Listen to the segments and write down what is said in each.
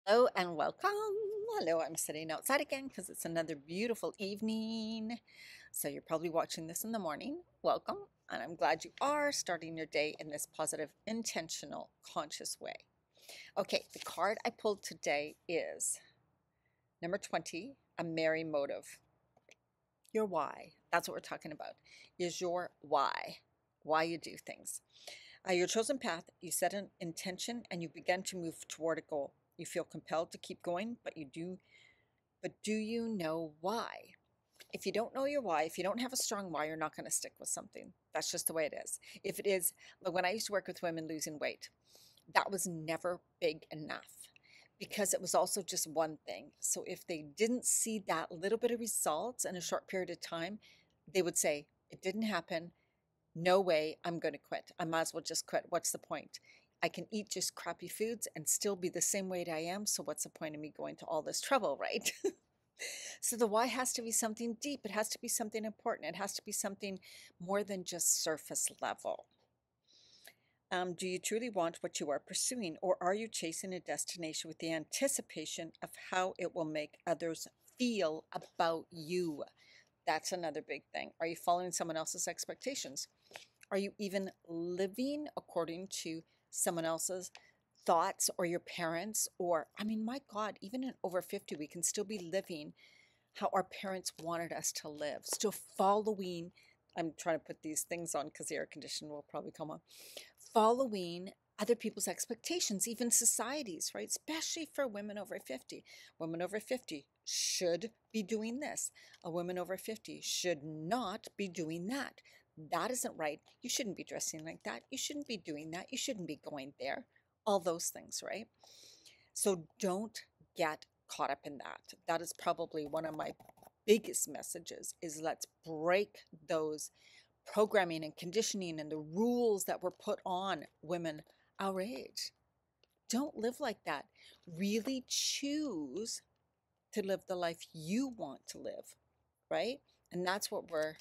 Hello and welcome. Hello, I'm sitting outside again because it's another beautiful evening. So you're probably watching this in the morning. Welcome, and I'm glad you are starting your day in this positive, intentional, conscious way. Okay, the card I pulled today is number 20, a merry motive. Your why. That's what we're talking about. Is your why you do things. Your chosen path, you set an intention and you begin to move toward a goal. You feel compelled to keep going, but do you know why? If you don't know your why, if you don't have a strong why, you're not going to stick with something. That's just the way it is. If it is, like when I used to work with women losing weight, that was never big enough because it was also just one thing. So if they didn't see that little bit of results in a short period of time, they would say, it didn't happen. No way, I'm going to quit. I might as well just quit. What's the point? I can eat just crappy foods and still be the same weight I am. So what's the point of me going to all this trouble, right? So the why has to be something deep. It has to be something important. It has to be something more than just surface level. Do you truly want what you are pursuing, or are you chasing a destination with the anticipation of how it will make others feel about you? That's another big thing. Are you following someone else's expectations? Are you even living according to someone else's thoughts or your parents? Or, I mean, my God, even in over 50, we can still be living how our parents wanted us to live, still following. I'm trying to put these things on because the air conditioner will probably come on. Following other people's expectations, even societies, right? Especially for women over 50. Women over 50 should be doing this. A woman over 50 should not be doing that. That isn't right. You shouldn't be dressing like that. You shouldn't be doing that. You shouldn't be going there. All those things, right? So don't get caught up in that. That is probably one of my biggest messages is let's break those programming and conditioning and the rules that were put on women our age. Don't live like that. Really choose to live the life you want to live, right? And that's what we're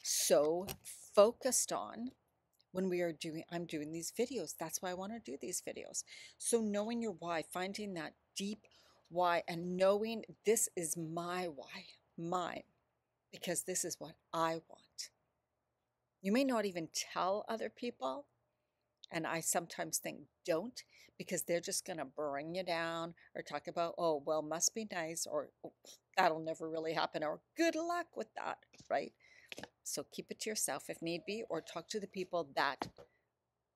so focused on when I'm doing these videos. That's why I want to do these videos. So knowing your why, finding that deep why, and knowing this is my why, mine, because this is what I want. You may not even tell other people, and I sometimes think don't, because they're just going to bring you down or talk about, oh, well, must be nice, or oh, that'll never really happen, or good luck with that, right? So keep it to yourself if need be, or talk to the people that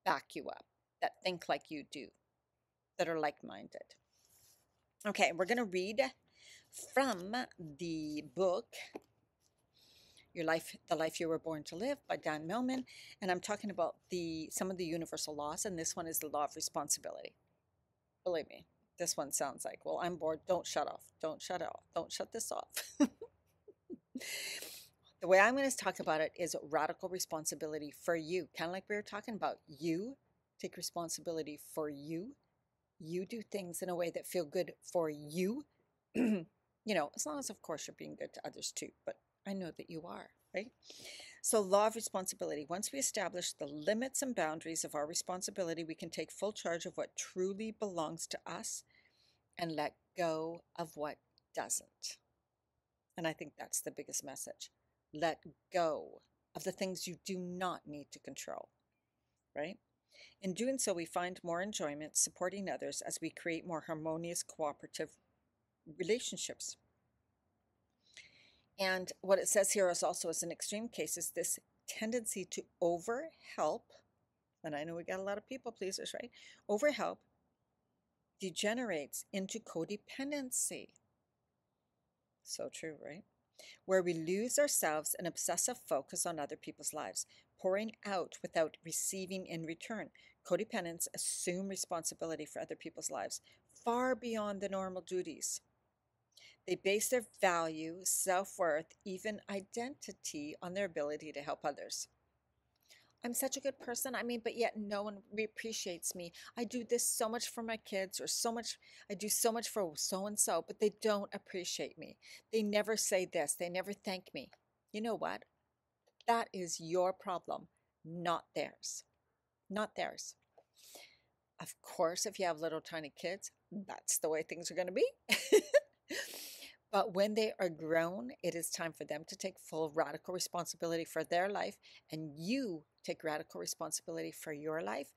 back you up, that think like you do, that are like-minded. Okay, we're going to read from the book The Life You Were Born to Live by Dan Millman, and I'm talking about some of the universal laws, and this one is the law of responsibility. Believe me, this one sounds like, well, I'm bored. Don't shut off. Don't shut off. Don't shut this off. The way I'm going to talk about it is radical responsibility for you. Kind of like we were talking about. You take responsibility for you. You do things in a way that feel good for you. As long as, of course, you're being good to others too. But I know that you are, right? So, law of responsibility. Once we establish the limits and boundaries of our responsibility, we can take full charge of what truly belongs to us and let go of what doesn't. And I think that's the biggest message. Let go of the things you do not need to control, right? In doing so, we find more enjoyment supporting others as we create more harmonious, cooperative relationships. And what it says here is also, as an extreme case, is this tendency to overhelp. And I know we got a lot of people pleasers, right? Overhelp degenerates into codependency. So true, right? Where we lose ourselves in obsessive focus on other people's lives, pouring out without receiving in return. Codependents assume responsibility for other people's lives far beyond the normal duties. They base their value, self-worth, even identity on their ability to help others. I'm such a good person. I mean, but yet no one appreciates me. I do this so much for my kids, or I do so much for so and so, but they don't appreciate me. They never say this. They never thank me. You know what? That is your problem, not theirs. Not theirs. Of course, if you have little tiny kids, That's the way things are going to be. But when they are grown, it is time for them to take full radical responsibility for their life, and you take radical responsibility for your life.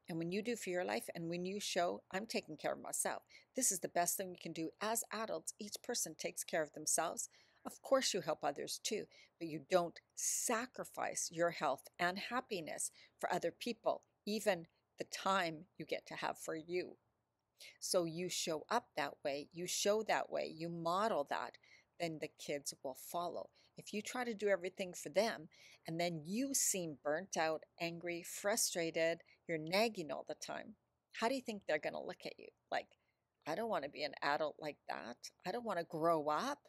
And when you do for your life, and when you show, I'm taking care of myself, this is the best thing we can do as adults. Each person takes care of themselves. Of course, you help others too, but you don't sacrifice your health and happiness for other people, even the time you get to have for you. So you show up that way, you show that way, you model that, then the kids will follow. If you try to do everything for them and then you seem burnt out, angry, frustrated, you're nagging all the time, how do you think they're going to look at you? Like, I don't want to be an adult like that. I don't want to grow up.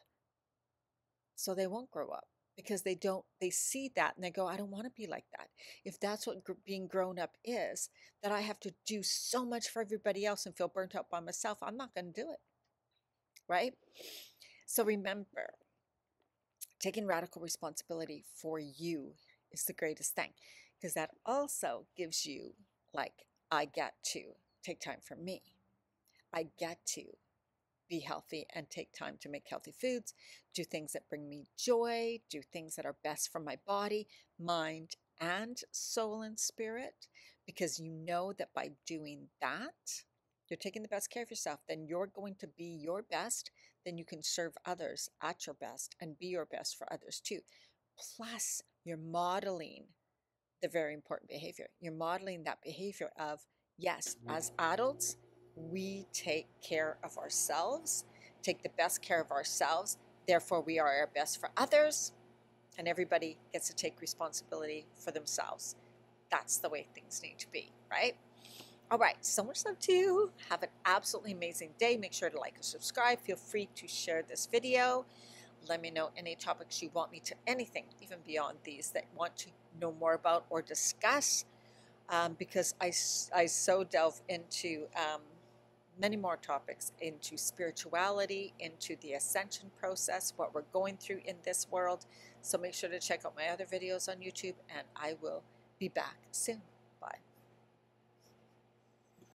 So they won't grow up because they see that and they go, I don't want to be like that. If that's what being grown up is, that I have to do so much for everybody else and feel burnt out by myself, I'm not going to do it. Right? So remember, taking radical responsibility for you is the greatest thing, because that also gives you, like, I get to take time for me. I get to be healthy and take time to make healthy foods, do things that bring me joy, do things that are best for my body, mind, and soul and spirit, because you know that by doing that, you're taking the best care of yourself, then you're going to be your best, then you can serve others at your best and be your best for others too. Plus, you're modeling the very important behavior. You're modeling that behavior of, yes, as adults, we take care of ourselves, take the best care of ourselves. Therefore, we are our best for others, and everybody gets to take responsibility for themselves. That's the way things need to be, right? All right, so much love to you. Have an absolutely amazing day. Make sure to like and subscribe. Feel free to share this video. Let me know any topics you want me to, anything, even beyond these, that want to know more about or discuss, because I so delve into many more topics, into spirituality, into the ascension process, what we're going through in this world. So make sure to check out my other videos on YouTube, and I will be back soon. Bye.